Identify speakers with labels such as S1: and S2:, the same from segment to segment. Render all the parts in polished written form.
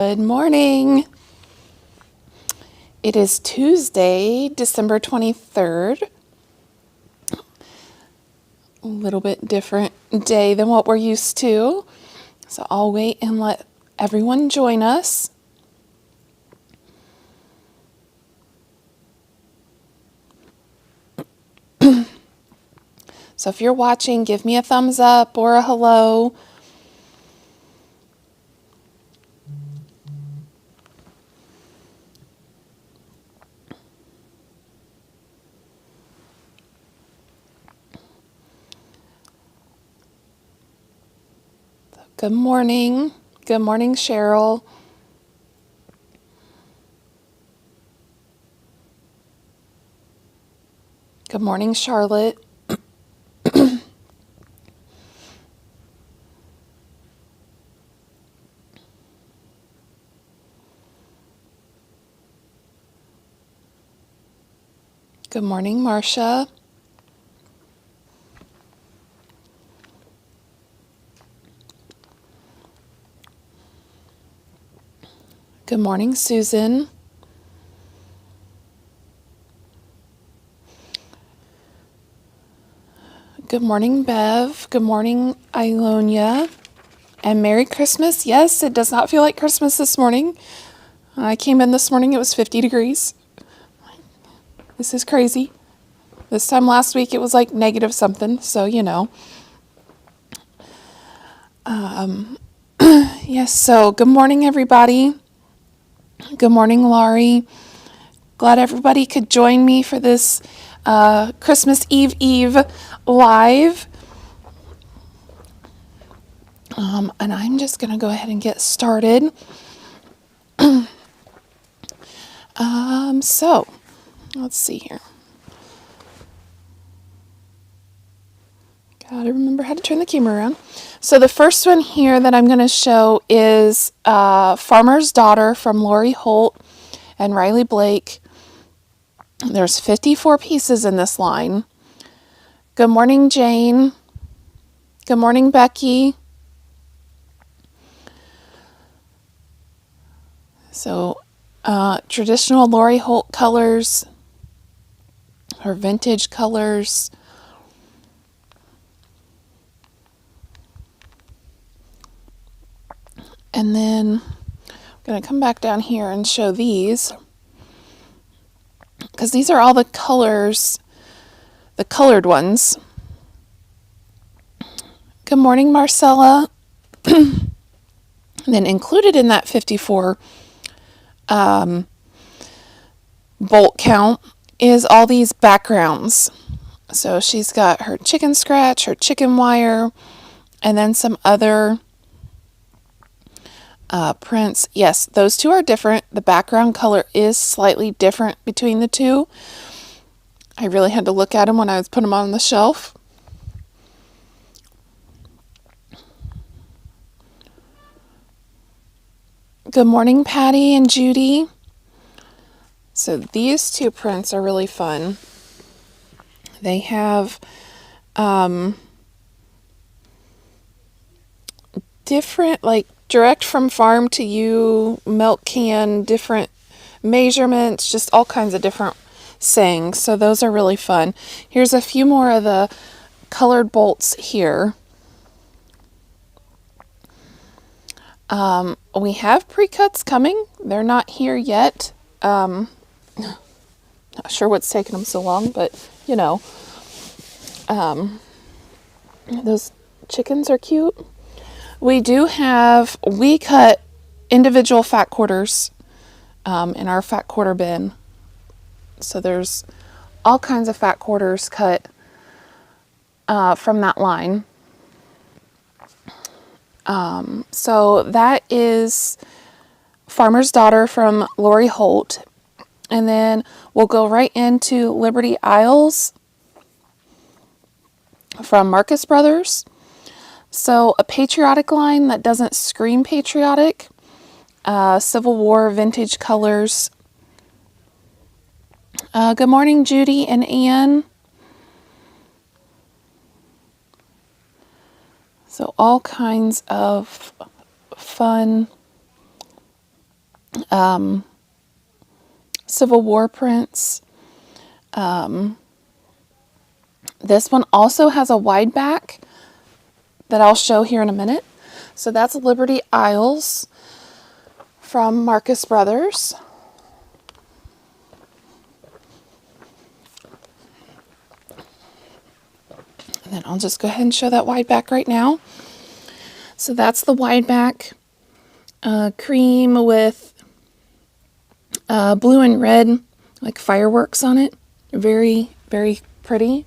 S1: Good morning. It is Tuesday, December 23rd. A little bit different day than what we're used to. So I'll wait and let everyone join us. So if you're watching, give me a thumbs up or a hello. Good morning. Good morning, Cheryl. Good morning, Charlotte. Good morning, Marcia. Good morning, Susan. Good morning, Bev. Good morning, Ilonia. And Merry Christmas. Yes, it does not feel like Christmas this morning. I came in this morning, it was 50 degrees. This is crazy. This time last week, it was like negative something, so you know. Yes, so good morning, everybody. Good morning, Laurie. Glad everybody could join me for this Christmas Eve live. And I'm just going to go ahead and get started. So, let's see here. Gotta remember how to turn the camera around. So the first one here that I'm going to show is Farmer's Daughter from Lori Holt and Riley Blake. There's 54 pieces in this line. Good morning, Jane. Good morning, Becky. So traditional Lori Holt colors, or vintage colors. And then I'm going to come back down here and show these, because these are all the colors, the colored ones. Good morning, Marcella. And then included in that 54 bolt count is all these backgrounds. So she's got her chicken scratch, her chicken wire, and then some other prints. Yes, those two are different. The background color is slightly different between the two. I really had to look at them when I was putting them on the shelf. Good morning, Patty and Judy. So these two prints are really fun. They have different, like direct from farm to you, milk can, different measurements, just all kinds of different sayings. So those are really fun. Here's a few more of the colored bolts here. We have pre-cuts coming. They're not here yet. Not sure what's taking them so long, but you know, those chickens are cute. We cut individual fat quarters in our fat quarter bin. So there's all kinds of fat quarters cut from that line. So that is Farmer's Daughter from Lori Holt. And then we'll go right into Liberty Isles from Marcus Brothers. So a patriotic line that doesn't scream patriotic. Civil War vintage colors. Good morning, Judy and Ann. So all kinds of fun Civil War prints. This one also has a wide back that I'll show here in a minute. So that's Liberty Isles from Marcus Brothers. And then I'll just go ahead and show that wide back right now. So that's the wide back, cream with blue and red, like fireworks on it. Very, very pretty.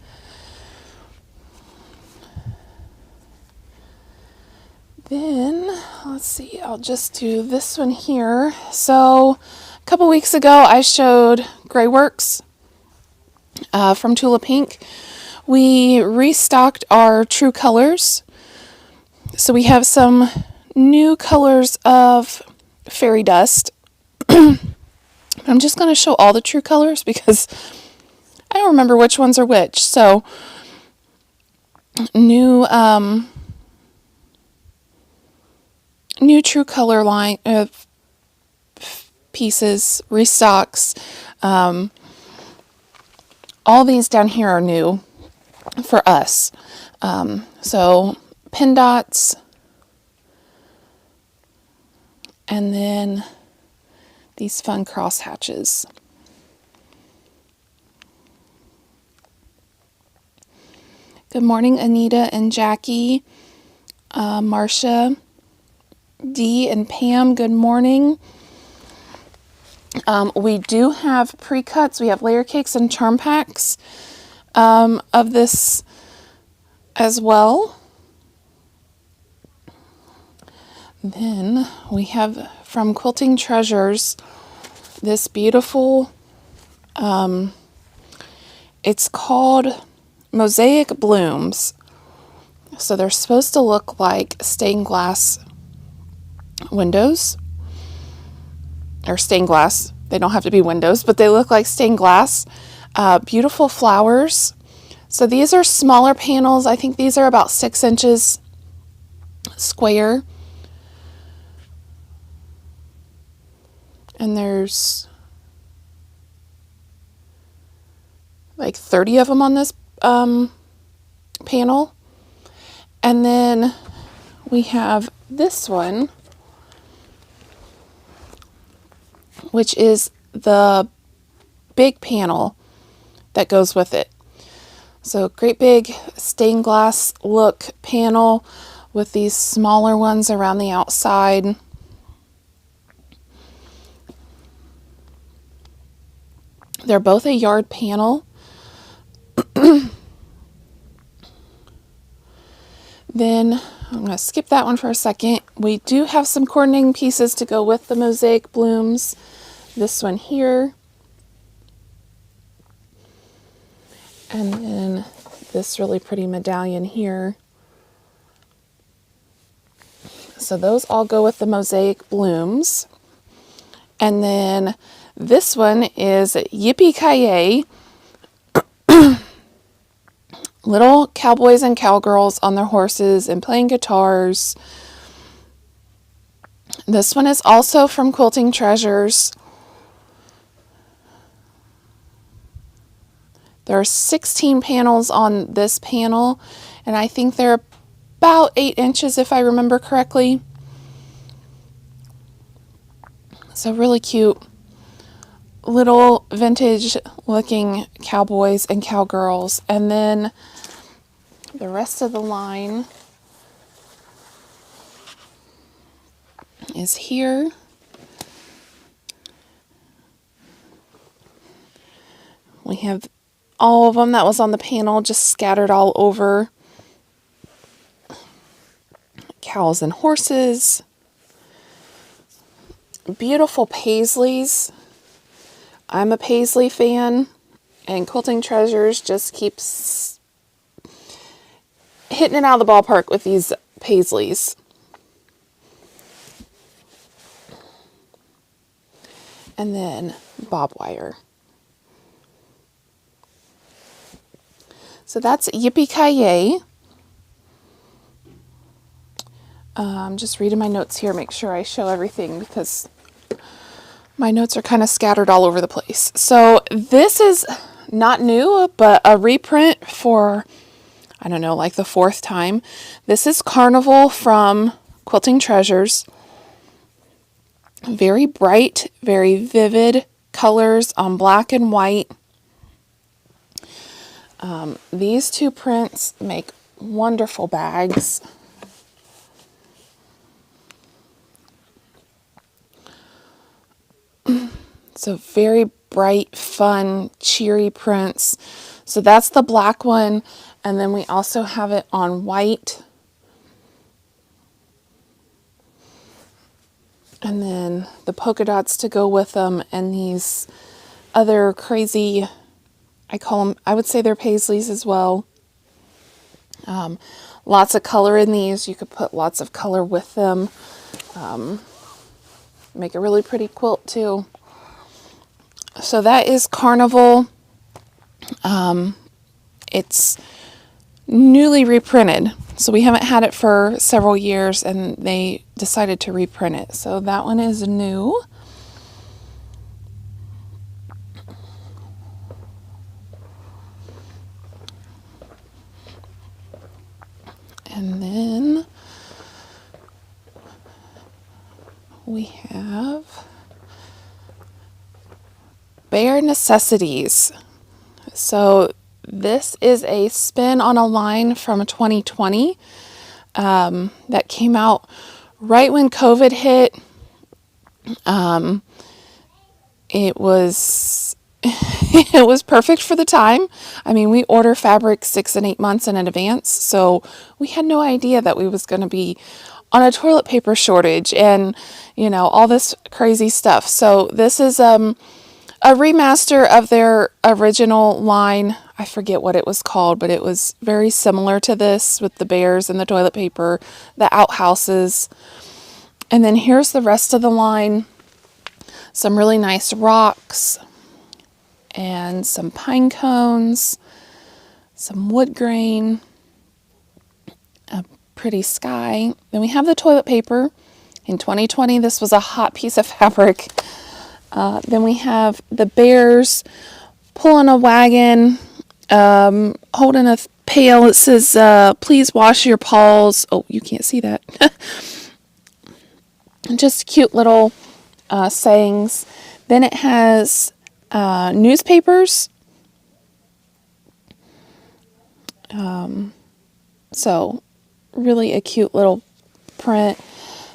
S1: Then, let's see, I'll just do this one here. So, a couple weeks ago, I showed Gray Works from Tula Pink. We restocked our True Colors. So we have some new colors of fairy dust. I'm just going to show all the True Colors because I don't remember which ones are which. So, new True Color line of pieces, restocks. All these down here are new for us. So pin dots, and then these fun cross hatches. Good morning, Anita and Jackie, Marcia, Dee, and Pam. Good morning. We do have pre-cuts. We have layer cakes and charm packs of this as well. Then we have from Quilting Treasures this beautiful, it's called Mosaic Blooms. So they're supposed to look like stained glass windows, or stained glass. They don't have to be windows, but they look like stained glass. Beautiful flowers. So these are smaller panels. I think these are about 6 inches square. And there's like 30 of them on this panel. And then we have this one, which is the big panel that goes with it. So great big stained glass look panel with these smaller ones around the outside. They're both a yard panel. Then I'm going to skip that one for a second. We do have some coordinating pieces to go with the Mosaic Blooms. This one here. And then this really pretty medallion here. So those all go with the Mosaic Blooms. And then this one is Yippee-Ki-Yay. Little cowboys and cowgirls on their horses and playing guitars. This one is also from Quilting Treasures. There are 16 panels on this panel, and I think they're about 8 inches if I remember correctly. So really cute. Little vintage looking cowboys and cowgirls. And then the rest of the line is here. We have all of them that was on the panel just scattered all over. Cows and horses. Beautiful paisleys. I'm a paisley fan, and Quilting Treasures just keeps hitting it out of the ballpark with these paisleys. And then bob wire. So that's Yippee-Ki-Yay. I'm just reading my notes here, make sure I show everything because My notes are kind of scattered all over the place. So this is not new, but a reprint for, I don't know, like the fourth time. This is Carnival from Quilting Treasures. Very bright, very vivid colors on black and white. These two prints make wonderful bags. So very bright, fun, cheery prints. So that's the black one. And then we also have it on white. And then the polka dots to go with them, and these other crazy, I call them, I would say they're paisleys as well. Lots of color in these. You could put lots of color with them. Make a really pretty quilt too. So that is Carnival. It's newly reprinted. So we haven't had it for several years, and they decided to reprint it. So that one is new. And then we have Bare Necessities. So this is a spin on a line from 2020 that came out right when COVID hit. It was it was perfect for the time. I mean, we order fabric 6 and 8 months in advance, so we had no idea that we was going to be on a toilet paper shortage and, you know, all this crazy stuff. So this is a remaster of their original line. I forget what it was called, but it was very similar to this with the bears and the toilet paper, the outhouses. And then here's the rest of the line. Some really nice rocks and some pine cones, some wood grain, a pretty sky. Then we have the toilet paper. In 2020, this was a hot piece of fabric. Then we have the bears pulling a wagon, holding a pail. It says, please wash your paws. Oh, you can't see that. Just cute little sayings. Then it has newspapers. So really a cute little print.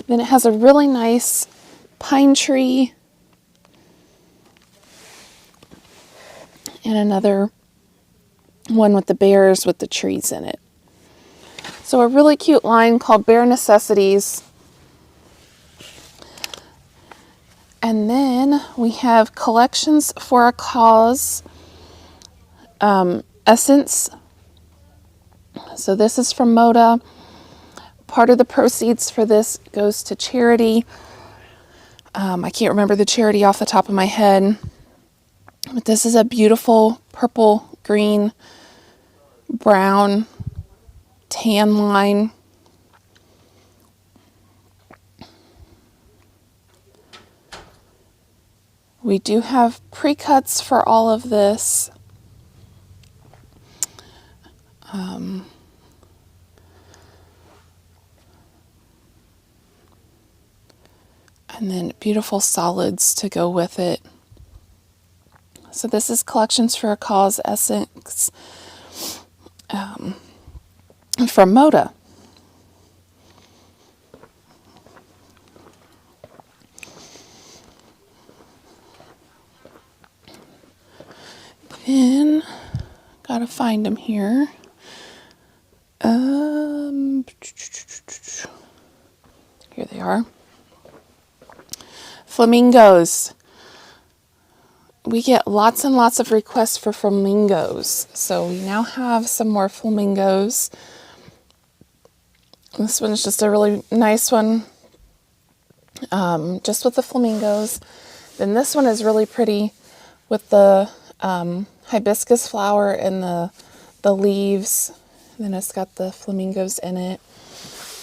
S1: Then it has a really nice pine tree. And another one with the bears with the trees in it. So a really cute line called Bare Necessities. And then we have Collections for a Cause Essence. So this is from Moda. Part of the proceeds for this goes to charity. I can't remember the charity off the top of my head. But this is a beautiful purple, green, brown, tan line. We do have pre-cuts for all of this. And then beautiful solids to go with it. So this is Collections for a Cause Essence from Moda. Then, gotta find them here. Here they are. Flamingos. We get lots and lots of requests for flamingos. So we now have some more flamingos. This one's just a really nice one. Just with the flamingos. Then this one is really pretty with the hibiscus flower and the leaves. Then it's got the flamingos in it.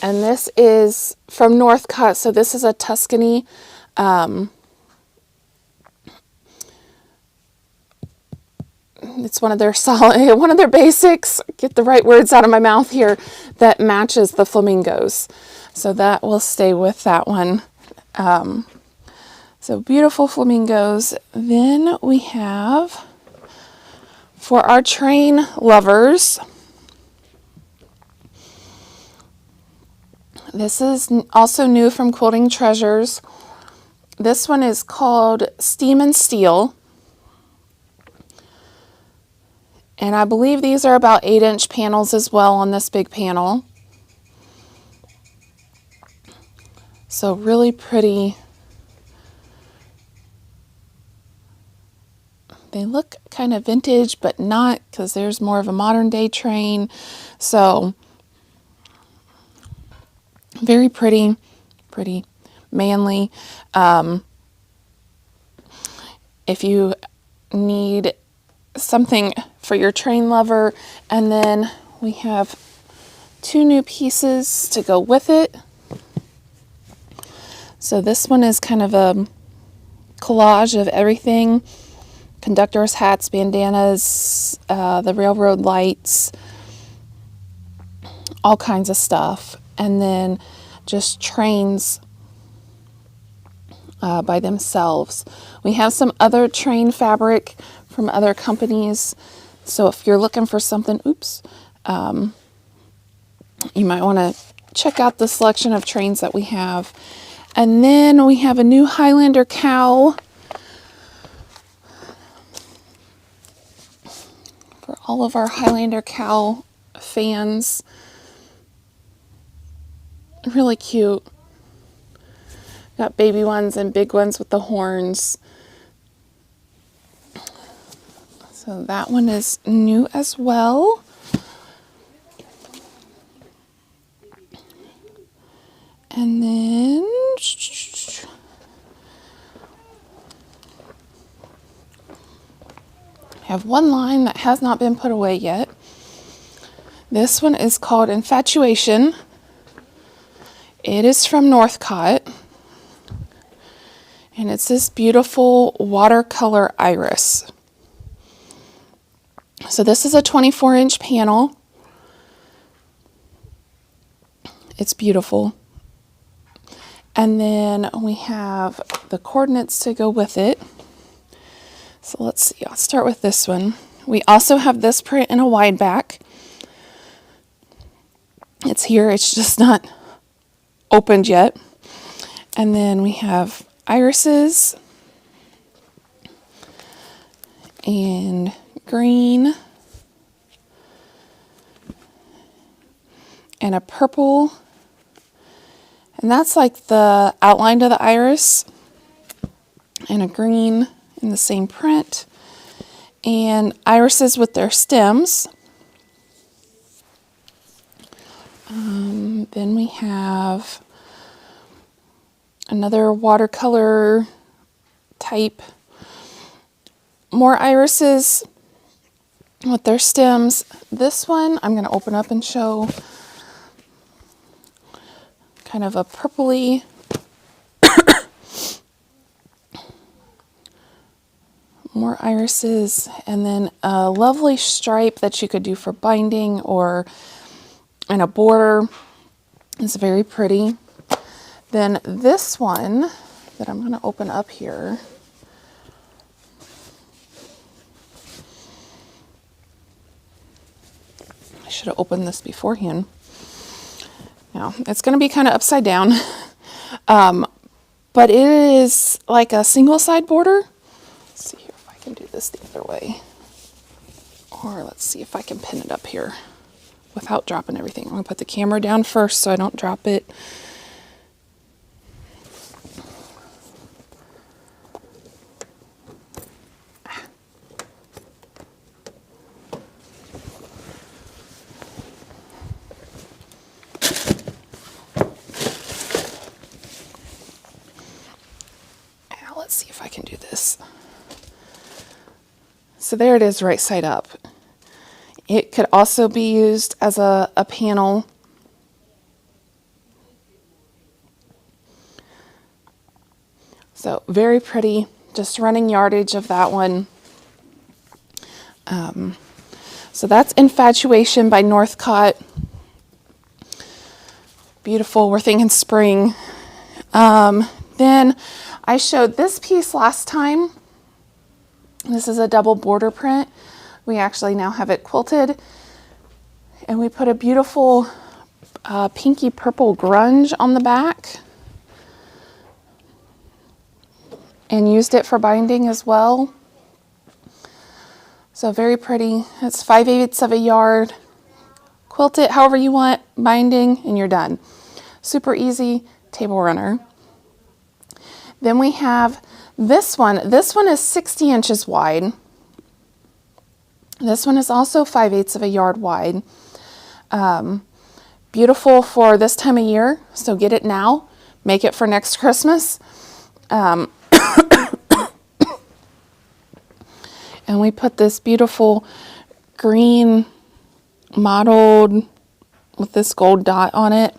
S1: And this is from Northcutt. So this is a Tuscany it's one of their solid, one of their basics, get the right words out of my mouth here, that matches the flamingos. So that will stay with that one. So beautiful flamingos. Then we have, for our train lovers, this is also new from Quilting Treasures. This one is called Steam and Steel. And I believe these are about 8-inch panels as well on this big panel. So really pretty. They look kind of vintage, but not, because there's more of a modern day train. So very pretty, pretty manly. If you need something for your train lover, and then we have 2 new pieces to go with it. So this one is kind of a collage of everything. Conductors' hats, bandanas, the railroad lights, all kinds of stuff. And then just trains by themselves. We have some other train fabric from other companies. So if you're looking for something, you might want to check out the selection of trains that we have. And then we have a new Highlander cow. For all of our Highlander cow fans. Really cute. Got baby ones and big ones with the horns. So that one is new as well. And then I have one line that has not been put away yet. This one is called Infatuation. It is from Northcott. And it's this beautiful watercolor iris. So this is a 24-inch panel. It's beautiful. And then we have the coordinates to go with it. So let's see, I'll start with this one. We also have this print in a wide back. It's here, it's just not opened yet. And then we have irises and green and a purple. And that's like the outline of the iris, and a green in the same print, and irises with their stems. Then we have another watercolor type, more irises with their stems. This one I'm going to open up and show. Kind of a purpley more irises, and then a lovely stripe that you could do for binding or in a border. It's very pretty. Then this one that I'm going to open up here, I should have opened this beforehand. Now, it's going to be kind of upside down, but it is like a single side border. Let's see here if I can do this the other way. Or let's see if I can pin it up here without dropping everything. I'm going to put the camera down first so I don't drop it. Let's see if I can do this. So there it is, right side up. It could also be used as a panel. So very pretty, just running yardage of that one. So that's Infatuation by Northcott. Beautiful. We're thinking spring. Then I showed this piece last time. This is a double border print. We actually now have it quilted. And we put a beautiful pinky purple grunge on the back. And used it for binding as well. So very pretty. It's 5/8 of a yard. Quilt it however you want, binding, and you're done. Super easy table runner. Then we have this one. This one is 60 inches wide. This one is also 5/8 of a yard wide. Beautiful for this time of year, so get it now. Make it for next Christmas. And we put this beautiful green mottled with this gold dot on it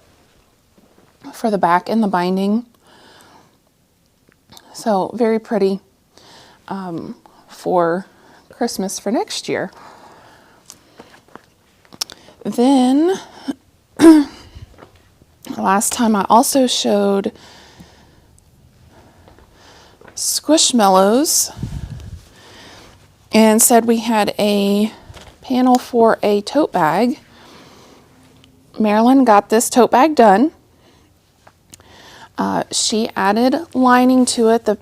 S1: for the back and the binding. So very pretty for Christmas for next year. Then last time I also showed Squishmallows and said we had a panel for a tote bag. Marilyn got this tote bag done. She added lining to it. The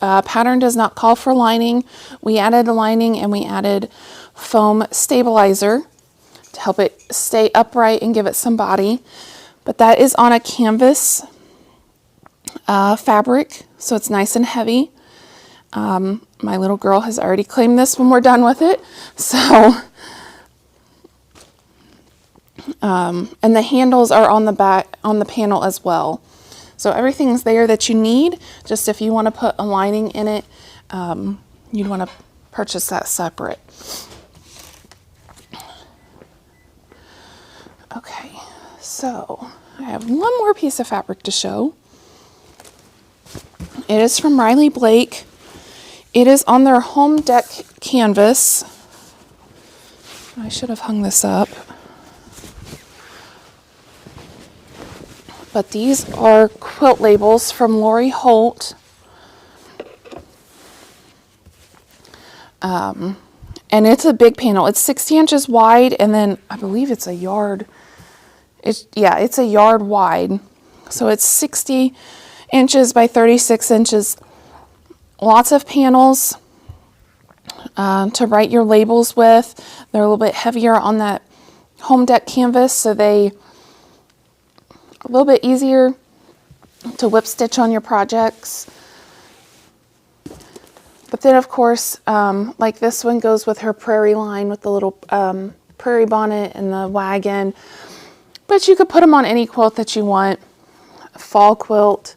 S1: pattern does not call for lining. We added the lining and we added foam stabilizer to help it stay upright and give it some body. But that is on a canvas fabric, so it's nice and heavy. My little girl has already claimed this when we're done with it. So, and the handles are on the back, on the panel as well. So everything's there that you need. Just if you want to put a lining in it, you'd want to purchase that separate. Okay, so I have one more piece of fabric to show. It is from Riley Blake. It is on their home deck canvas. I should have hung this up. But these are quilt labels from Lori Holt. And it's a big panel. It's 60 inches wide, and then I believe it's a yard. It's a yard wide. So it's 60 inches by 36 inches. Lots of panels to write your labels with. They're a little bit heavier on that home deck canvas, so they a little bit easier to whip stitch on your projects. But then of course, like this one goes with her prairie line with the little prairie bonnet and the wagon. But you could put them on any quilt that you want. A fall quilt.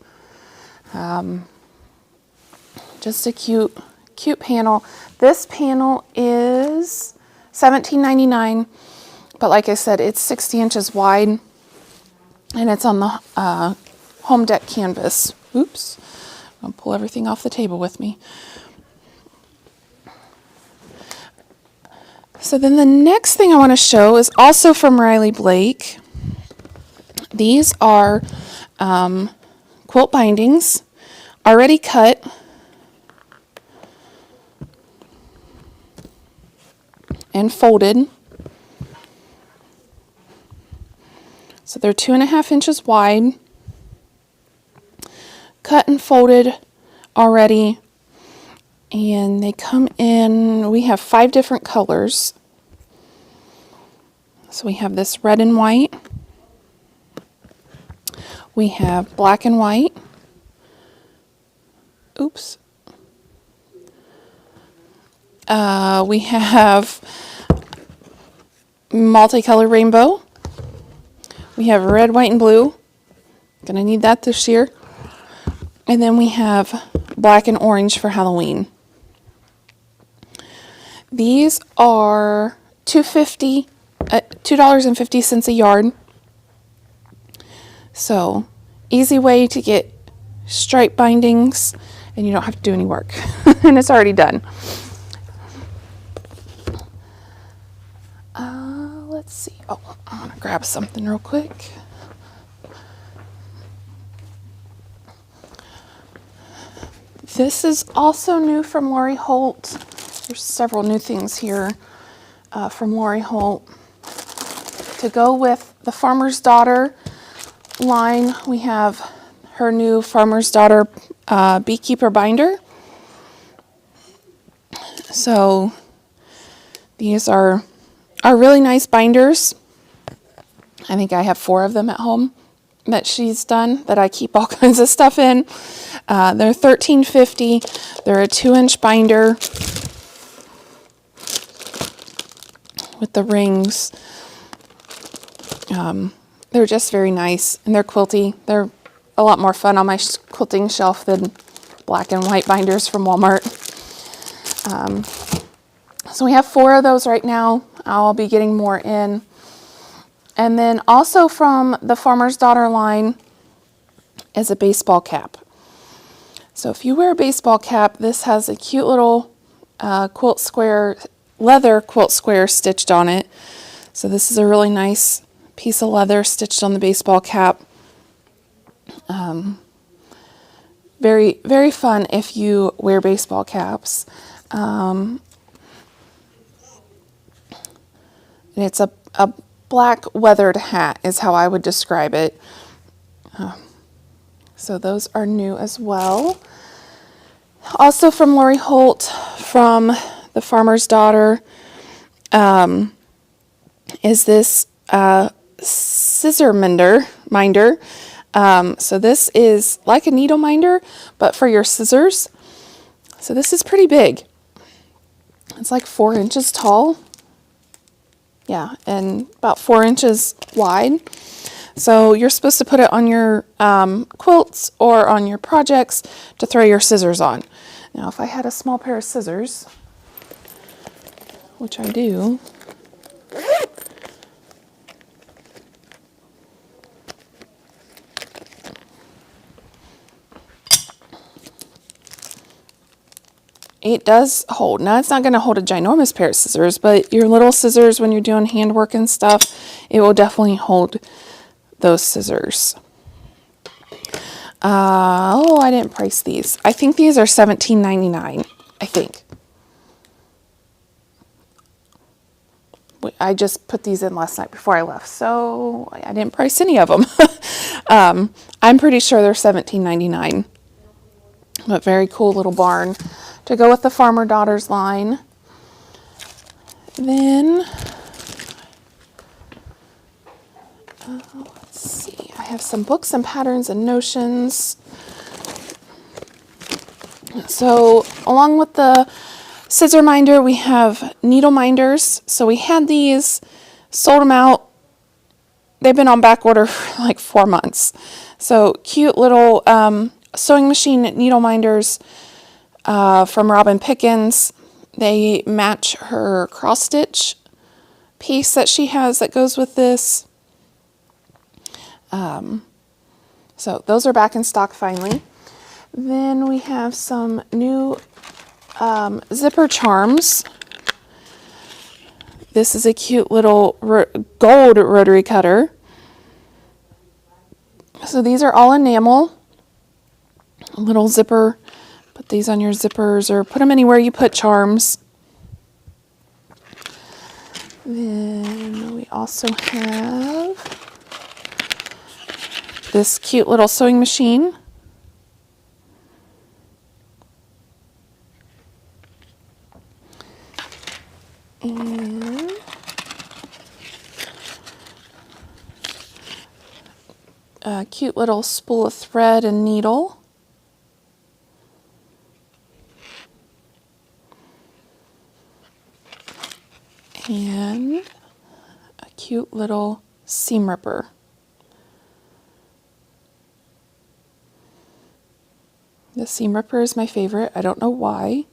S1: Just a cute panel. This panel is $17.99, but like I said, it's 60 inches wide, and it's on the home deck canvas. Oops, I'll pull everything off the table with me. So then the next thing I want to show is also from Riley Blake. These are quilt bindings, already cut. And folded. So they're 2.5 inches wide, cut and folded already, and they come in, we have 5 different colors. So we have this red and white, we have black and white, oops, we have multicolor rainbow. We have red, white, and blue. Gonna need that this year. And then we have black and orange for Halloween. These are $2.50 a yard. So easy way to get stripe bindings, and you don't have to do any work, and it's already done. let's see. Oh, I'm gonna grab something real quick. This is also new from Lori Holt. There's several new things here from Lori Holt. To go with the Farmer's Daughter line, we have her new Farmer's Daughter Beekeeper Binder. So these are really nice binders. I think I have 4 of them at home that she's done that I keep all kinds of stuff in. They're $13.50. They're a 2-inch binder with the rings. They're just very nice, and they're quilty. They're a lot more fun on my quilting shelf than black and white binders from Walmart. So we have 4 of those right now. I'll be getting more in. And then also from the Farmer's Daughter line is a baseball cap. So if you wear a baseball cap, this has a cute little quilt square, leather quilt square stitched on it. So this is a really nice piece of leather stitched on the baseball cap. Very, very fun if you wear baseball caps. And it's a black weathered hat is how I would describe it. So those are new as well. Also from Lori Holt, from the Farmer's Daughter, is this scissor minder. So this is like a needle minder, but for your scissors. So this is pretty big. It's like 4 inches tall. Yeah, and about 4 inches wide. So you're supposed to put it on your quilts or on your projects to throw your scissors on. Now, if I had a small pair of scissors, which I do, it does hold. Now, it's not going to hold a ginormous pair of scissors, but your little scissors, when you're doing handwork and stuff, it will definitely hold those scissors. Oh, I didn't price these. I think these are $17.99, I think. I just put these in last night before I left, so I didn't price any of them. I'm pretty sure they're $17.99. But very cool little barn to go with the Farmer Daughters line. Then, let's see, I have some books and patterns and notions. So along with the scissor minder, we have needle minders. So we had these, sold them out. They've been on back order for like 4 months. So cute little sewing machine needle minders from Robin Pickens. They match her cross stitch piece that she has that goes with this. So those are back in stock finally. Then we have some new zipper charms. This is a cute little gold rotary cutter. So these are all enamel. A little zipper. Put these on your zippers or put them anywhere you put charms. Then we also have this cute little sewing machine. And a cute little spool of thread and needle. And a cute little seam ripper. The seam ripper is my favorite. I don't know why,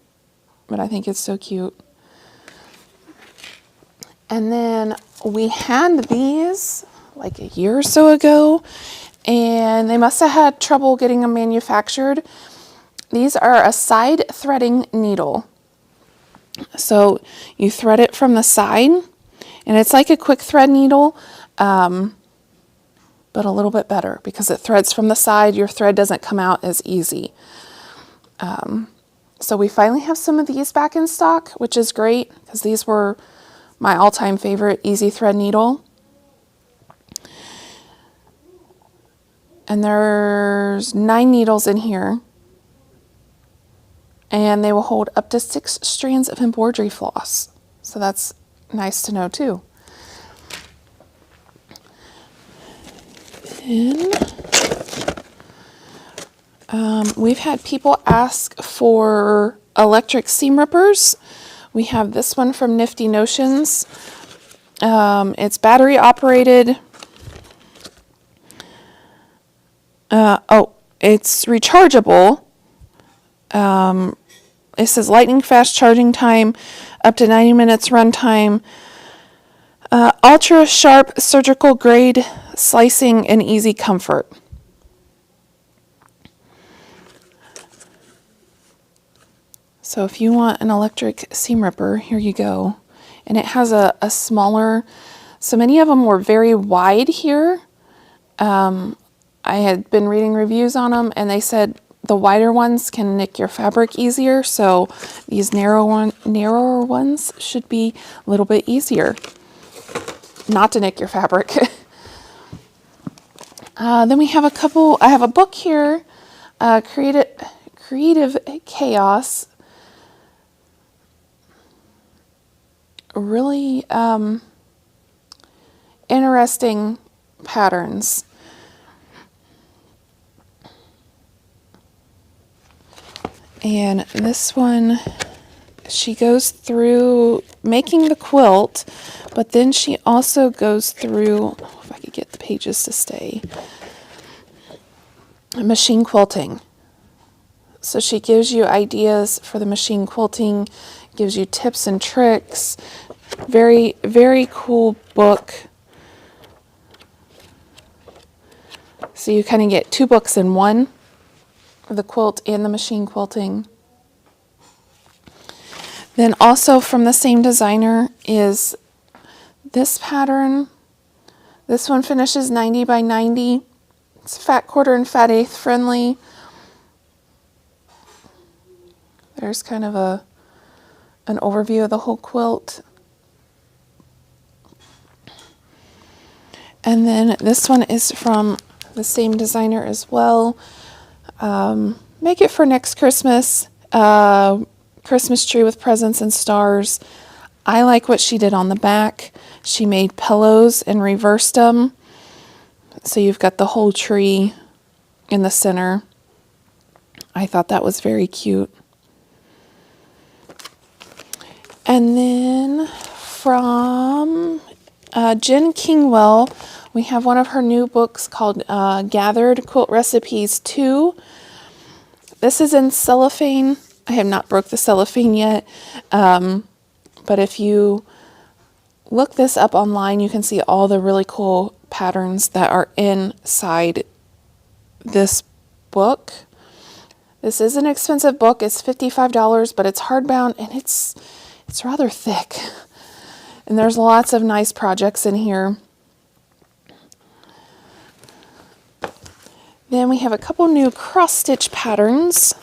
S1: but I think it's so cute. And then we had these like a year or so ago, and they must have had trouble getting them manufactured. These are a side threading needle. So you thread it from the side, And it's like a quick thread needle, but a little bit better because it threads from the side. Your thread doesn't come out as easy. So we finally have some of these back in stock, which is great because these were my all-time favorite easy thread needle. And there's 9 needles in here. And they will hold up to 6 strands of embroidery floss. So that's nice to know too. Then we've had people ask for electric seam rippers. We have this one from Nifty Notions. It's battery operated. It's rechargeable. It says lightning fast charging time, up to 90 minutes run time, ultra sharp surgical grade slicing, and easy comfort. So if you want an electric seam ripper, here you go. And it has a smaller, so many of them were very wide here. I had been reading reviews on them, and they said the wider ones can nick your fabric easier, so these narrower ones should be a little bit easier not to nick your fabric. Then we have I have a book here, Creative Chaos. Really interesting patterns. And this one, she goes through making the quilt, but then she also goes through, if I could get the pages to stay, machine quilting. So she gives you ideas for the machine quilting, gives you tips and tricks. Very, very cool book. So you kind of get 2 books in one. The quilt and the machine quilting. Then also from the same designer is this pattern. This one finishes 90 by 90. It's fat quarter and fat eighth friendly. There's kind of an overview of the whole quilt. And then this one is from the same designer as well. Make it for next Christmas. Christmas tree with presents and stars. I like what she did on the back. She made pillows and reversed them. So you've got the whole tree in the center. I thought that was very cute. And then from Jen Kingwell, we have one of her new books called Gathered Quilt Recipes 2. This is in cellophane. I have not broke the cellophane yet, but if you look this up online, you can see all the really cool patterns that are inside this book. This is an expensive book. It's $55, but it's hardbound and it's rather thick. And there's lots of nice projects in here. Then we have a couple new cross-stitch patterns.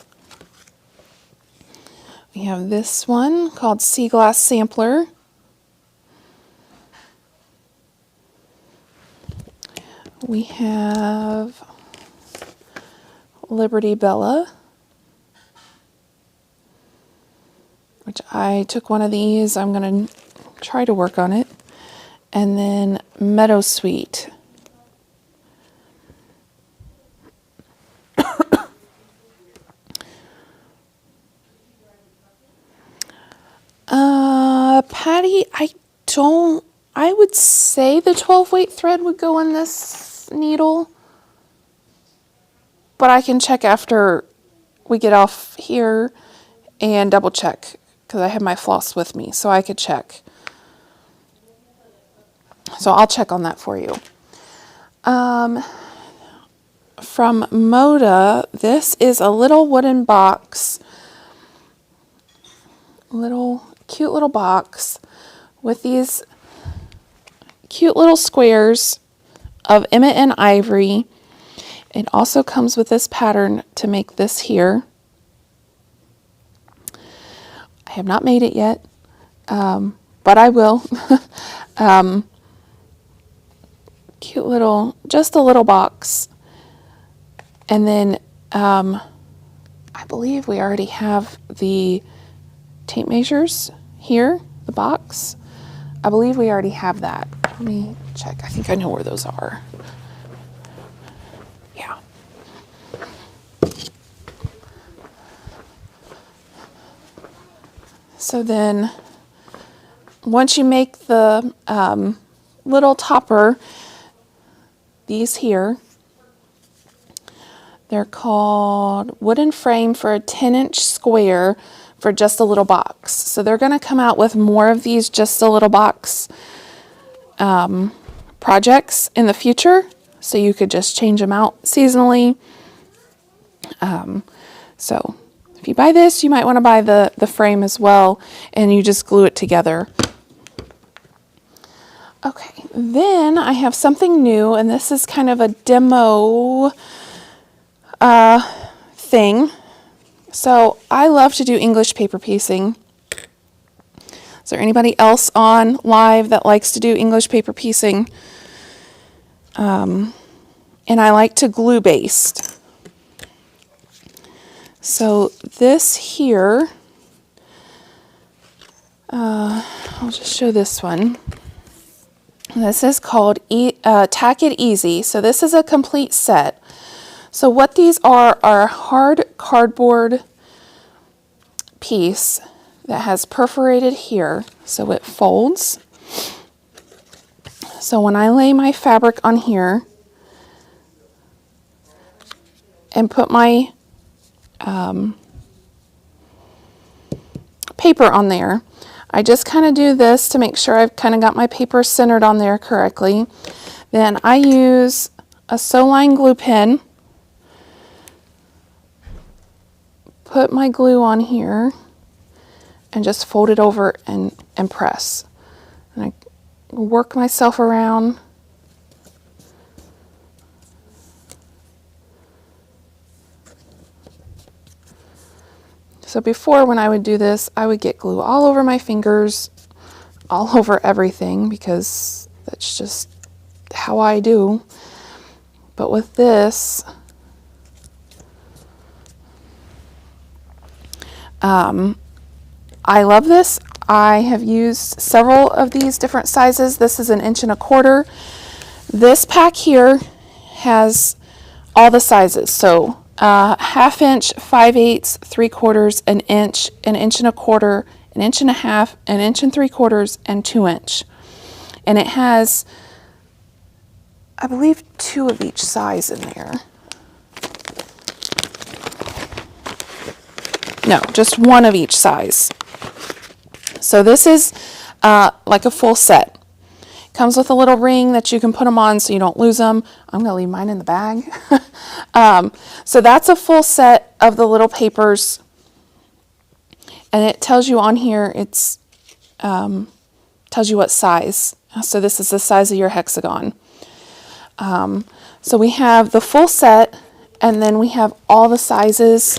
S1: We have this one called Sea Glass Sampler. We have Liberty Bella, which I took one of these. I'm going to try to work on it. And then Meadow Sweet. Patty, I would say the 12 weight thread would go in this needle, but I can check after we get off here and double check because I have my floss with me, so I could check. So I'll check on that for you. From Moda, this is a little wooden box, cute little box with these cute little squares of Emmett and Ivory. It also comes with this pattern to make this here. I have not made it yet, but I will. Cute little, just a little box. And then I believe we already have the tape measures here, the box. I believe we already have that. Let me check. I think I know where those are. Yeah. So then once you make the little topper, these here, they're called wooden frame for a 10-inch square for just a little box. So they're going to come out with more of these just a little box projects in the future. So you could just change them out seasonally. So if you buy this, you might want to buy the frame as well, and you just glue it together. Okay, then I have something new, and this is kind of a demo thing. So I love to do English paper piecing. Is there anybody else on live that likes to do English paper piecing? And I like to glue based. So this here, I'll just show this one. This is called Tack It Easy. So this is a complete set. So what these are a hard cardboard piece that has perforated here, so it folds. So when I lay my fabric on here and put my paper on there, I just kind of do this to make sure I've kind of got my paper centered on there correctly. Then I use a Soline glue pen, put my glue on here, and just fold it over and press. And I work myself around. So before, when I would do this, I would get glue all over my fingers, all over everything, because that's just how I do. But with this, I love this. I have used several of these different sizes. This is 1.25 inches. This pack here has all the sizes. So 1/2 inch, 5/8, 3/4, an inch, 1.25 inches, 1.5 inches, 1 3/4, and 2 inch. And it has, I believe, 2 of each size in there. No, just 1 of each size. So this is like a full set. Comes with a little ring that you can put them on so you don't lose them. I'm going to leave mine in the bag. So that's a full set of the little papers. And it tells you on here, it's tells you what size. So this is the size of your hexagon. So we have the full set, and then we have all the sizes.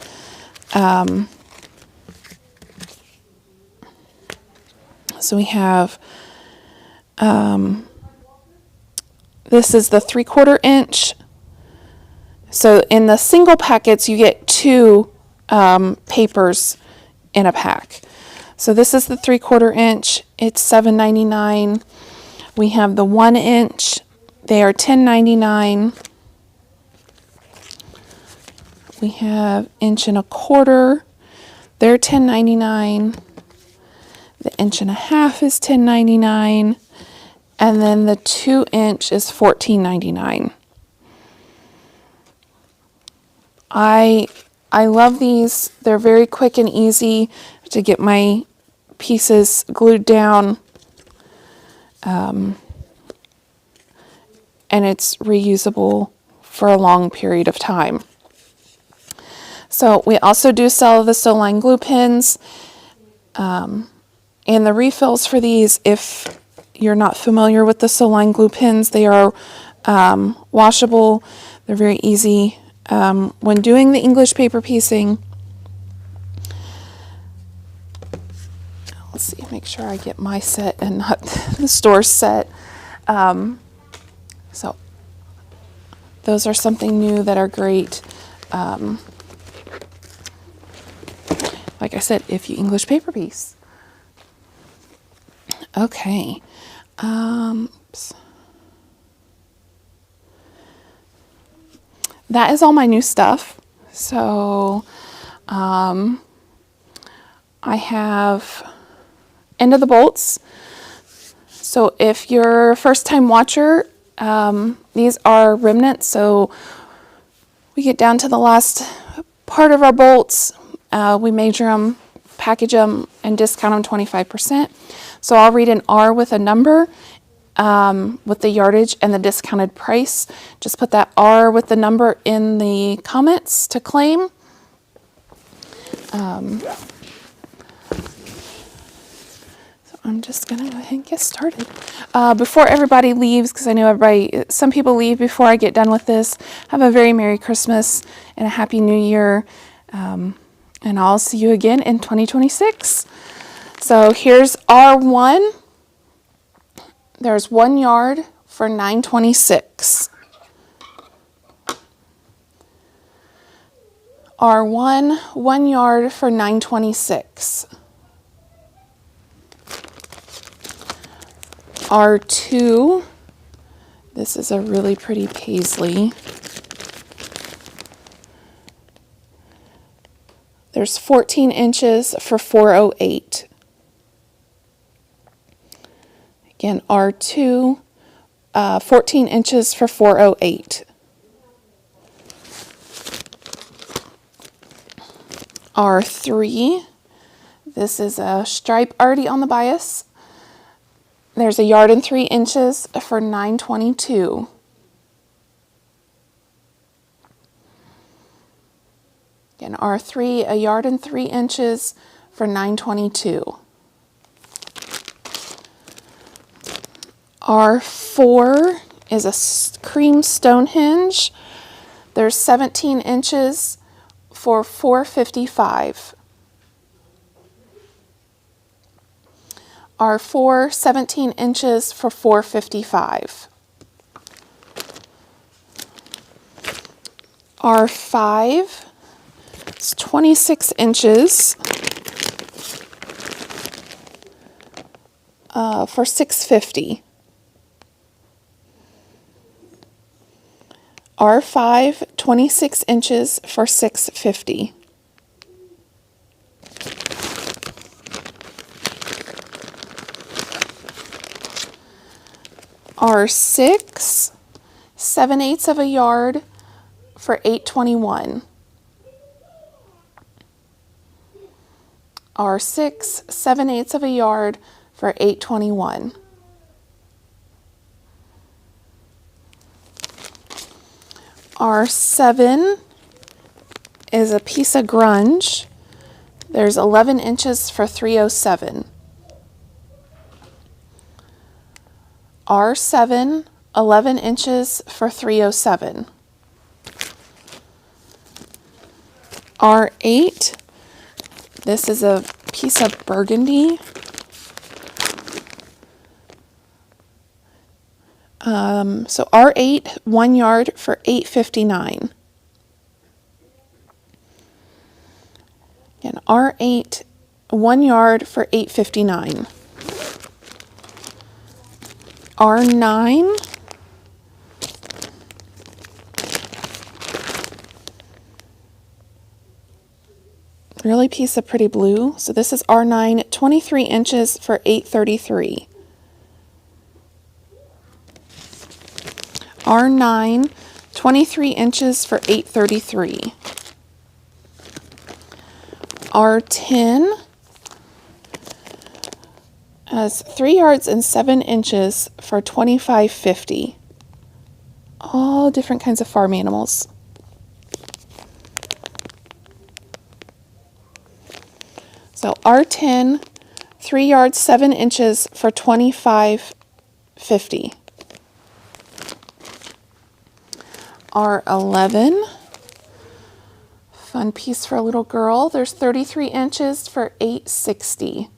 S1: So we have, this is the 3/4 inch. So in the single packets, you get 2 papers in a pack. So this is the 3/4 inch. It's $7.99. We have the 1 inch. They are $10.99. We have 1.25 inch. They're $10.99. The 1.5 inch is $10.99, and then the 2 inch is $14.99. I love these. They're very quick and easy to get my pieces glued down, and it's reusable for a long period of time. So we also do sell the Soline glue pens. And the refills for these, if you're not familiar with the Soline glue pens, they are washable. They're very easy. When doing the English paper piecing, let's see, make sure I get my set and not the store set. So those are something new that are great. Like I said, if you English paper piece. Okay. Oops. That is all my new stuff. So I have End of the Bolts. So if you're a first time watcher, these are remnants. So we get down to the last part of our bolts. We measure them, package them, and discount them 25%. So I'll read an R with a number with the yardage and the discounted price. Just put that R with the number in the comments to claim. So I'm just going to go ahead and get started. Before everybody leaves, because I know some people leave before I get done with this, have a very Merry Christmas and a Happy New Year. And I'll see you again in 2026. So here's R1. There's 1 yard for $9.26. R1, 1 yard for $9.26. R2, this is a really pretty paisley. There's 14 inches for $4.08. Again, R2, 14 inches for $4.08. R3, this is a stripe already on the bias. There's 1 yard and 3 inches for $9.22. Again, R3, 1 yard and 3 inches for $9.22. R4 is a cream Stonehenge. There's 17 inches for $4.55. R4, 17 inches for $4.55. R5, it's 26 inches for $6.50. R5, 26 inches for $6.50. R6, 7/8 of a yard for $8.21. R6, 7/8 of a yard for $8.21. R7 is a piece of grunge. There's 11 inches for $3.07. R7, 11 inches for $3.07. R8, this is a piece of burgundy. So R8, 1 yard for $8.59. Again, R8, 1 yard for $8.59. R9, really piece of pretty blue. So this is R9, 23 inches for $8.33. R9, 23 inches for $8.33. R10 has 3 yards and 7 inches for $25.50. All different kinds of farm animals. So R10, 3 yards, 7 inches for $25.50. $7.50. R11, fun piece for a little girl. There's 33 inches for $8.60.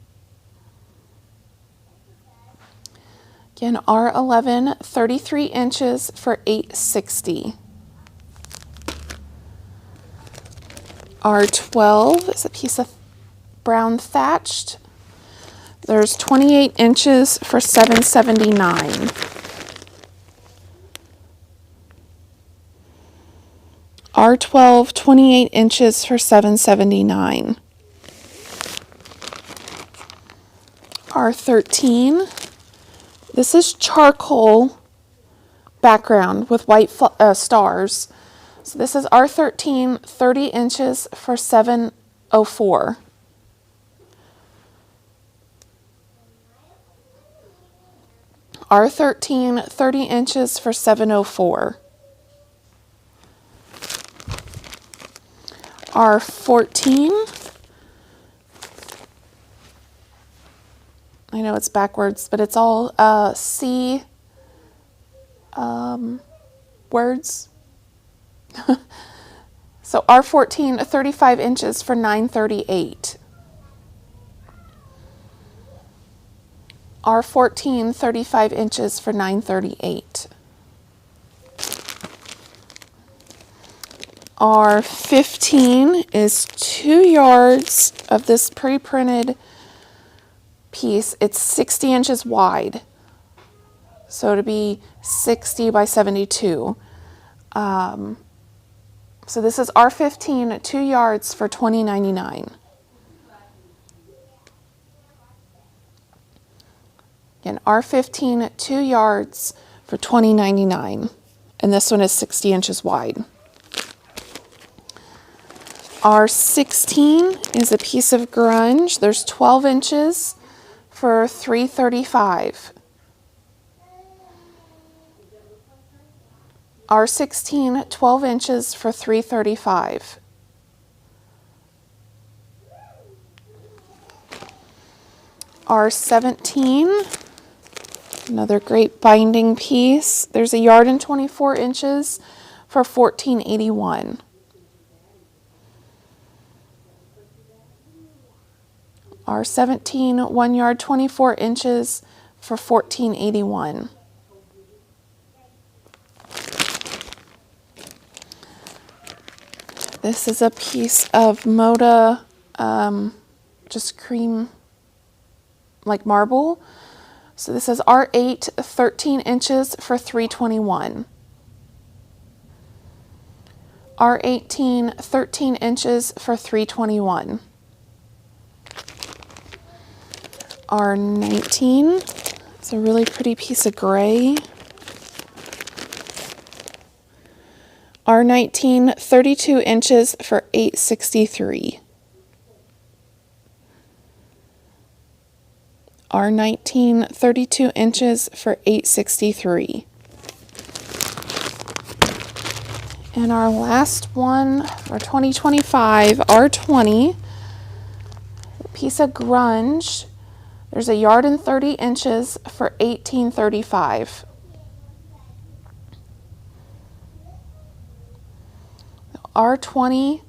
S1: Again, R11, 33 inches for $8.60. R12 is a piece of brown thatched. There's 28 inches for $7.79. R12, 28 inches for $7.79. R13, this is charcoal background with white stars. So this is R13, 30 inches for $7.04. R13, 30 inches for $7.04. R14, I know it's backwards, but it's all C words. So R14, 35 inches for $9.38. R14, 35 inches for $9.38. R15 is 2 yards of this pre-printed piece. It's 60 inches wide. So to be 60 by 72. So this is R15, 2 yards for $20.99. Again, R15, 2 yards for $20.99. And this one is 60 inches wide. R16 is a piece of grunge. There's 12 inches for $3.35. R16, 12 inches for $3.35. R17, another great binding piece. There's 1 yard and 24 inches for $14.81. R17, 1 yard, 24 inches for $14.81. This is a piece of Moda, just cream, like marble. So this is R8, 13 inches for $3.21. R18, 13 inches for $3.21. R19, it's a really pretty piece of gray. R19, 32 inches for $8.63. R19, 32 inches for $8.63. And our last one for 2025, R20, a piece of grunge. There's 1 yard and 30 inches for $18.35. R20,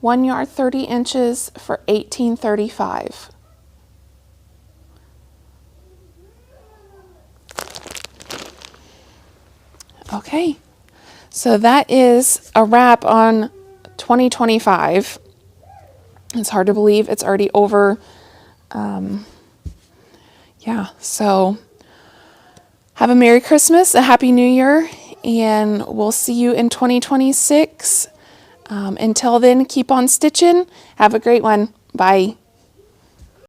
S1: 1 yard 30 inches for $18.35. Okay, so that is a wrap on 2025. It's hard to believe it's already over. Yeah, so have a Merry Christmas, a Happy New Year, and we'll see you in 2026. Until then, keep on stitching. Have a great one. Bye.